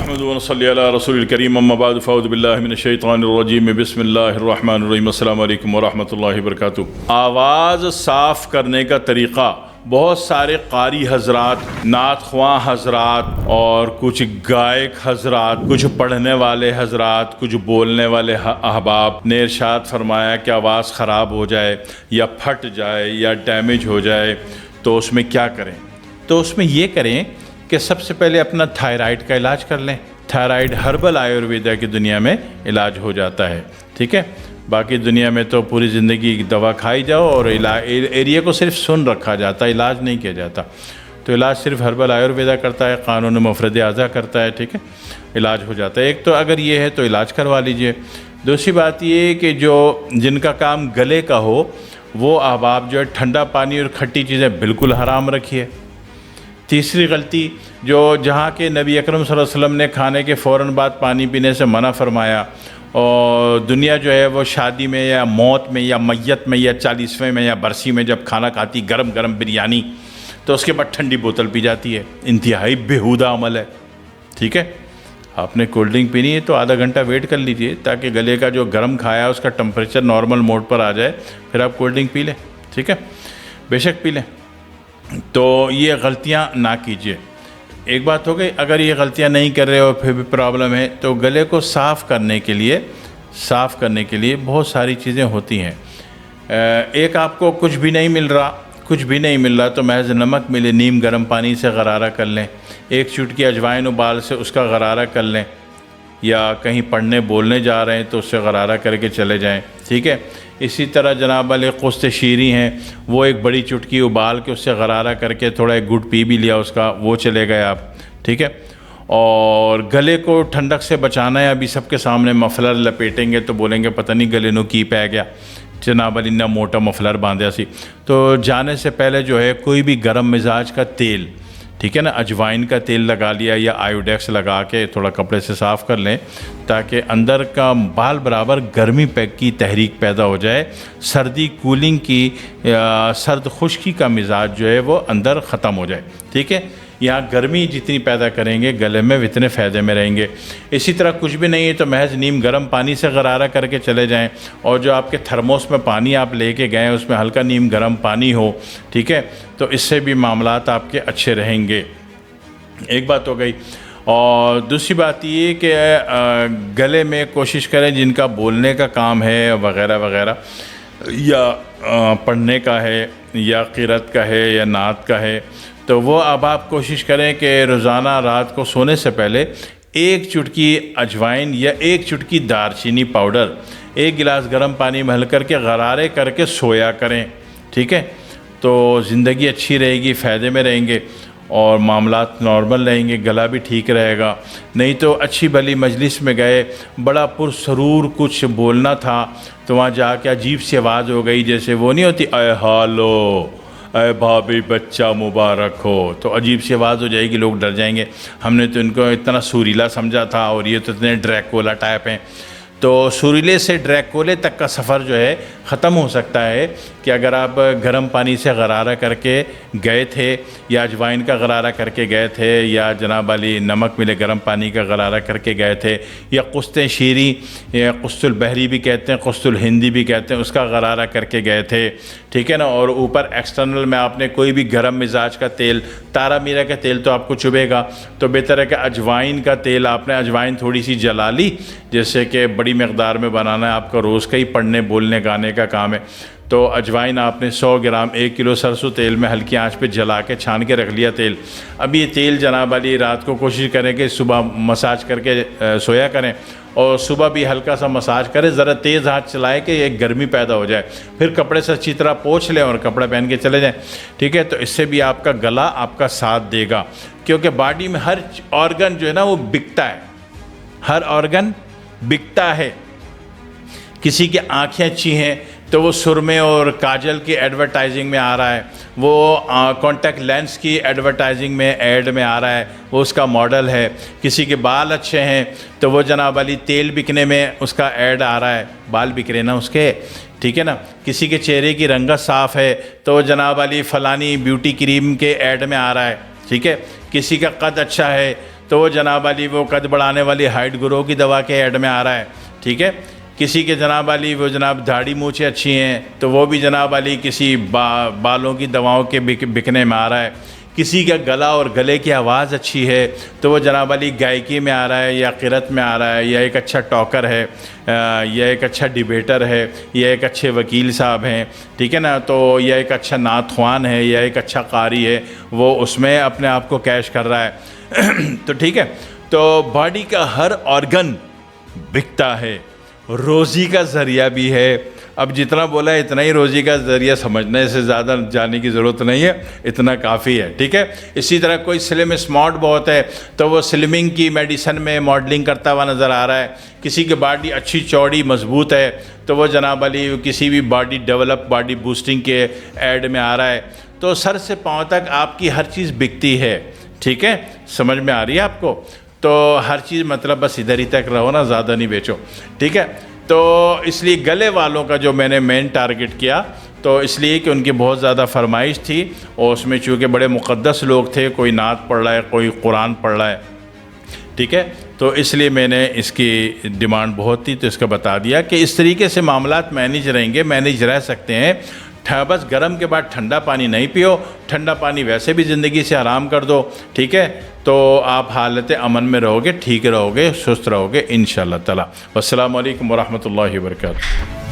नहमदुहु व नसल्ली अला रसूलिल करीम अम्मा बाद फ़अऊज़ु बिल्लाहि मिनश शैतानिर रजीम बिस्मिल्लाहिर रहमानिर रहीम अस्सलामु अलैकुम व रहमतुल्लाहि व बरकातुहू। आवाज़ साफ़ करने का तरीक़ा बहुत सारे कारी हज़रात, नात ख्वां हज़रात और कुछ गायक हज़रात, कुछ पढ़ने वाले हज़रात, कुछ बोलने वाले अहबाब ने इरशाद फरमाया कि आवाज़ ख़राब हो जाए या फट जाए या डैमेज हो जाए तो उसमें क्या करें। तो उसमें ये करें कि सबसे पहले अपना थायराइड का इलाज कर लें। थायराइड हर्बल आयुर्वेदा की दुनिया में इलाज हो जाता है, ठीक है। बाकी दुनिया में तो पूरी ज़िंदगी दवा खाई जाओ और एरिया को सिर्फ सुन रखा जाता है, इलाज नहीं किया जाता। तो इलाज सिर्फ हर्बल आयुर्वेदा करता है, कानून मुफरद आज़ा करता है, ठीक है, इलाज हो जाता है। एक तो अगर ये है तो इलाज करवा लीजिए। दूसरी बात ये कि जो जिनका काम गले का हो वो अहबाब जो है ठंडा पानी और खट्टी चीज़ें बिल्कुल हराम रखिए। तीसरी गलती जो जहाँ के नबी अकरम सल्लल्लाहु अलैहि वसल्लम ने खाने के फ़ौरन बाद पानी पीने से मना फरमाया, और दुनिया जो है वो शादी में या मौत में या मैयत में या 40वें में या बरसी में जब खाना खाती गरम गरम बिरयानी तो उसके बाद ठंडी बोतल पी जाती है। इंतहाई बेहुदा अमल है, ठीक है। आपने कोल्ड ड्रिंक पीनी है तो आधा घंटा वेट कर लीजिए ताकि गले का जो गर्म खाया है उसका टेम्परेचर नॉर्मल मोड पर आ जाए, फिर आप कोल्ड ड्रिंक पी लें, ठीक है, बेशक पी लें। तो ये गलतियाँ ना कीजिए। एक बात हो गई, अगर ये गलतियाँ नहीं कर रहे हो फिर भी प्रॉब्लम है तो गले को साफ़ करने के लिए बहुत सारी चीज़ें होती हैं। एक आपको कुछ भी नहीं मिल रहा तो महज नमक मिले, नीम गर्म पानी से गरारा कर लें, एक चुटकी अजवाइन उबाल से उसका गरारा कर लें, या कहीं पढ़ने बोलने जा रहे हैं तो उससे गरारा करके चले जाएं, ठीक है। इसी तरह जनाब वाले कुस्त शीरी हैं, वो एक बड़ी चुटकी उबाल के उससे गरारा करके थोड़ा एक गुट पी भी लिया उसका, वो चले गए आप, ठीक है। और गले को ठंडक से बचाना है। अभी सबके सामने मफलर लपेटेंगे तो बोलेंगे पता नहीं गले नु की पै गया, जनाब वाली इन्ना मोटा मफलर बांधा सी। तो जाने से पहले जो है कोई भी गर्म मिजाज का तेल, ठीक है ना, अजवाइन का तेल लगा लिया या आयोडेक्स लगा के थोड़ा कपड़े से साफ़ कर लें ताकि अंदर का बाल बराबर गर्मी पैक की तहरीक पैदा हो जाए। सर्दी कूलिंग की सर्द खुश्की का मिजाज जो है वो अंदर ख़त्म हो जाए, ठीक है। यहाँ गर्मी जितनी पैदा करेंगे गले में उतने फ़ायदे में रहेंगे। इसी तरह कुछ भी नहीं है तो महज नीम गर्म पानी से गरारा करके चले जाएं, और जो आपके थर्मोस में पानी आप लेके गए उसमें हल्का नीम गर्म पानी हो, ठीक है, तो इससे भी मामलात आपके अच्छे रहेंगे। एक बात हो गई। और दूसरी बात ये कि गले में कोशिश करें जिनका बोलने का काम है वगैरह वगैरह, या पढ़ने का है या क़िरात का है या नात का है, तो वो अब आप कोशिश करें कि रोज़ाना रात को सोने से पहले एक चुटकी अजवाइन या एक चुटकी दारचीनी पाउडर एक गिलास गर्म पानी में हल करके गरारे करके सोया करें, ठीक है। तो ज़िंदगी अच्छी रहेगी, फ़ायदे में रहेंगे और मामलात नॉर्मल रहेंगे, गला भी ठीक रहेगा। नहीं तो अच्छी भली मजलिस में गए, बड़ा पुरसरूर कुछ बोलना था तो वहाँ जाके अजीब सी आवाज़ हो गई, जैसे वो नहीं होती अय हालो अय भाभी बच्चा मुबारक हो, तो अजीब सी आवाज़ हो जाएगी, लोग डर जाएंगे। हमने तो इनको इतना सुरीला समझा था और ये तो इतने ड्रैकुला टाइप हैं। तो सुरीले से ड्रैकुले तक का सफ़र जो है ख़त्म हो सकता है कि अगर आप गर्म पानी से गरारा करके गए थे या अजवाइन का गरारा करके गए थे या जनाब वाली नमक मिले गर्म पानी का गरारा करके गए थे, या कुस्त शीरी या कुस्तुल बहरी भी कहते हैं, कुस्तुल हिंदी भी कहते हैं, उसका गरारा करके गए थे, ठीक है ना। और ऊपर एक्सटर्नल में आपने कोई भी गर्म मिजाज का तेल, तारा मीरा का तेल तो आपको चुभेगा, तो बेहतर है कि अजवाइन का तेल आपने अजवाइन थोड़ी सी जला ली, जैसे कि बड़ी मकदार में बनाना है आपका, रोज़ का ही पढ़ने बोलने गाने का काम है। तो अजवाइन आपने 100 ग्राम 1 किलो सरसों तेल में हल्की आंच पे जला के छान के रख लिया तेल। अब ये तेल जनाब वाली रात को कोशिश करें कि सुबह मसाज करके सोया करें, और सुबह भी हल्का सा मसाज करें, ज़रा तेज़ हाथ चलाएं कि एक गर्मी पैदा हो जाए, फिर कपड़े से अच्छी तरह पोंछ लें और कपड़ा पहन के चले जाएं, ठीक है। तो इससे भी आपका गला आपका साथ देगा, क्योंकि बॉडी में हर ऑर्गन जो है ना वो बिकता है, हर ऑर्गन बिकता है। किसी की आँखें अच्छी हैं तो वो सुरमे और काजल की एडवर्टाइजिंग में आ रहा है, वो कॉन्टैक्ट लेंस की एडवर्टाइजिंग में ऐड में आ रहा है, वो उसका मॉडल है। किसी के बाल अच्छे हैं तो वो जनाब वाली तेल बिकने में उसका ऐड आ रहा है, बाल बिक रहे ना उसके, ठीक है ना। किसी के चेहरे की रंगत साफ़ है तो वो जनाब वाली फ़लानी ब्यूटी क्रीम के ऐड में आ रहा है, ठीक है। किसी का कद अच्छा है तो वो जनाब वाली वो कद बढ़ाने वाली हाइट ग्रो की दवा के ऐड में आ रहा है, ठीक है। किसी के जनाब वाली वो जनाब दाढ़ी मूछें अच्छी हैं तो वो भी जनाब वाली किसी बालों की दवाओं के बिकने में आ रहा है। किसी का गला और गले की आवाज़ अच्छी है तो वो जनाब वाली गायकी में आ रहा है या क़िरत में आ रहा है, या एक अच्छा टॉकर है, या एक अच्छा डिबेटर है, या एक अच्छे वकील साहब हैं, ठीक है ना, तो या एक अच्छा नातख्वान है, या एक अच्छा कारी है, वो उसमें अपने आप को कैश कर रहा है तो ठीक है। तो बॉडी का हर ऑर्गन बिकता है, रोज़ी का ज़रिया भी है। अब जितना बोला है इतना ही रोज़ी का ज़रिया समझने से ज़्यादा जाने की ज़रूरत नहीं है, इतना काफ़ी है, ठीक है। इसी तरह कोई स्लिम स्मार्ट बहुत है तो वो स्लिमिंग की मेडिसन में मॉडलिंग करता हुआ नज़र आ रहा है। किसी की बॉडी अच्छी चौड़ी मजबूत है तो वो जनाब वाली किसी भी बॉडी डेवलप बॉडी बूस्टिंग के ऐड में आ रहा है। तो सर से पाँव तक आपकी हर चीज़ बिकती है, ठीक है, समझ में आ रही है आपको। तो हर चीज़ मतलब बस इधर ही तक रहो ना, ज़्यादा नहीं बेचो, ठीक है। तो इसलिए गले वालों का जो मैंने मेन टारगेट किया तो इसलिए कि उनकी बहुत ज़्यादा फरमाइश थी और उसमें चूँकि बड़े मुक़द्दस लोग थे, कोई नात पढ़ रहा है, कोई कुरान पढ़ रहा है, ठीक है, तो इसलिए मैंने इसकी डिमांड बहुत थी तो इसका बता दिया कि इस तरीके से मामलात मैनेज रहेंगे, मैनेज रह सकते हैं। बस गर्म के बाद ठंडा पानी नहीं पियो, ठंडा पानी वैसे भी ज़िंदगी से आराम कर दो, ठीक है, तो आप हालत अमन में रहोगे, ठीक रहोगे, सुस्त रहोगे इंशाअल्लाह ताला। अस्सलामु अलैकुम वरहमतुल्लाहि वबरकातुहू।